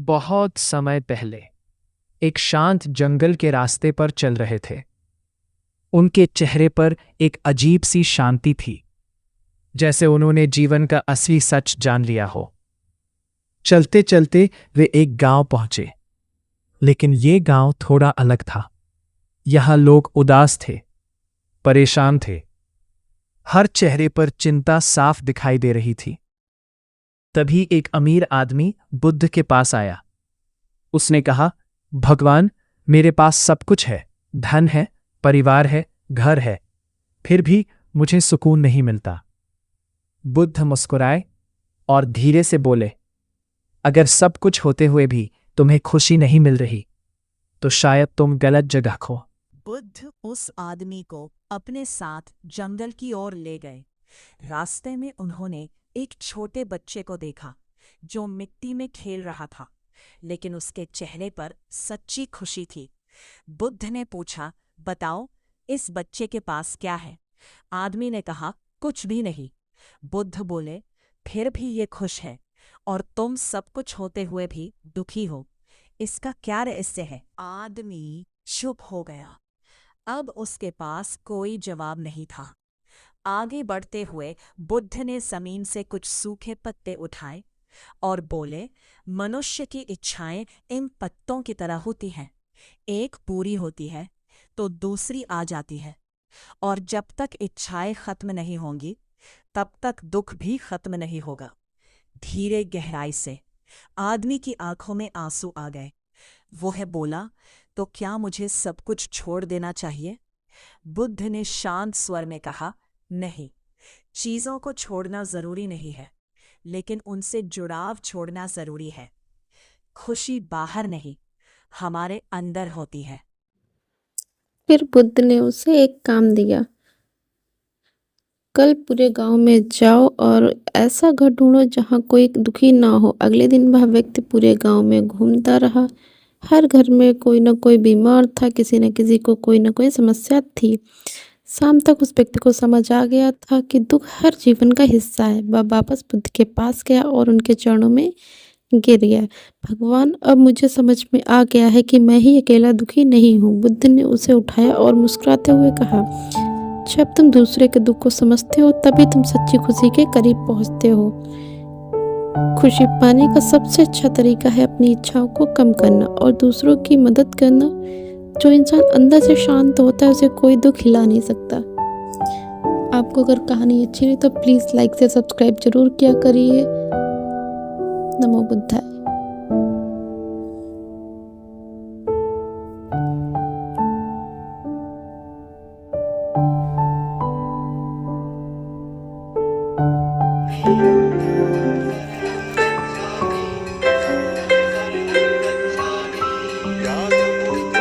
बहुत समय पहले एक शांत जंगल के रास्ते पर चल रहे थे। उनके चेहरे पर एक अजीब सी शांति थी, जैसे उन्होंने जीवन का असली सच जान लिया हो। चलते चलते वे एक गांव पहुंचे, लेकिन ये गांव थोड़ा अलग था। यहां लोग उदास थे, परेशान थे। हर चेहरे पर चिंता साफ दिखाई दे रही थी। तभी एक अमीर आदमी बुद्ध के पास आया। उसने कहा, भगवान, मेरे पास सब कुछ है, धन है, परिवार है, घर है, फिर भी मुझे सुकून नहीं मिलता। बुद्ध मुस्कुराए और धीरे से बोले, अगर सब कुछ होते हुए भी तुम्हें खुशी नहीं मिल रही, तो शायद तुम गलत जगह खो। बुद्ध उस आदमी को अपने साथ जंगल की ओर ले गए। रास्ते में उन्होंने एक छोटे बच्चे को देखा जो मिट्टी में खेल रहा था, लेकिन उसके चेहरे पर सच्ची खुशी थी। बुद्ध ने पूछा, बताओ, इस बच्चे के पास क्या है? आदमी ने कहा, कुछ भी नहीं। बुद्ध बोले, फिर भी ये खुश है और तुम सब कुछ होते हुए भी दुखी हो। इसका क्या रहस्य है? आदमी चुप हो गया। अब उसके पास कोई जवाब नहीं था। आगे बढ़ते हुए बुद्ध ने जमीन से कुछ सूखे पत्ते उठाए और बोले, मनुष्य की इच्छाएं इन पत्तों की तरह होती हैं। एक पूरी होती है तो दूसरी आ जाती है, और जब तक इच्छाएं खत्म नहीं होंगी तब तक दुख भी खत्म नहीं होगा। धीरे गहराई से आदमी की आंखों में आंसू आ गए। वो है बोला, तो क्या मुझे सब कुछ छोड़ देना चाहिए? बुद्ध ने शांत स्वर में कहा, नहीं, चीज़ों को छोड़ना जरूरी नहीं है, लेकिन उनसे जुड़ाव छोड़ना जरूरी है। खुशी बाहर नहीं, हमारे अंदर होती है। फिर बुद्ध ने उसे एक काम दिया। कल पूरे गांव में जाओ और ऐसा घर ढूंढो जहां कोई दुखी ना हो। अगले दिन वह व्यक्ति पूरे गांव में घूमता रहा। हर घर में कोई न कोई बीमार था, किसी न किसी को कोई न कोई समस्या थी। शाम तक उस व्यक्ति को समझ आ गया था कि दुख हर जीवन का हिस्सा है। वह वापस बुद्ध के पास गया और उनके चरणों में गिर गया। भगवान, अब मुझे समझ में आ गया है कि मैं ही अकेला दुखी नहीं हूँ। बुद्ध ने उसे उठाया और मुस्कुराते हुए कहा, जब तुम दूसरे के दुख को समझते हो तभी तुम सच्ची खुशी के करीब पहुंचते हो। खुशी पाने का सबसे अच्छा तरीका है अपनी इच्छाओं को कम करना और दूसरों की मदद करना। जो इंसान अंदर से शांत होता है उसे कोई दुख हिला नहीं सकता। आपको अगर कहानी अच्छी लगी तो प्लीज़ लाइक से सब्सक्राइब जरूर किया करिए। नमो बुद्धाय।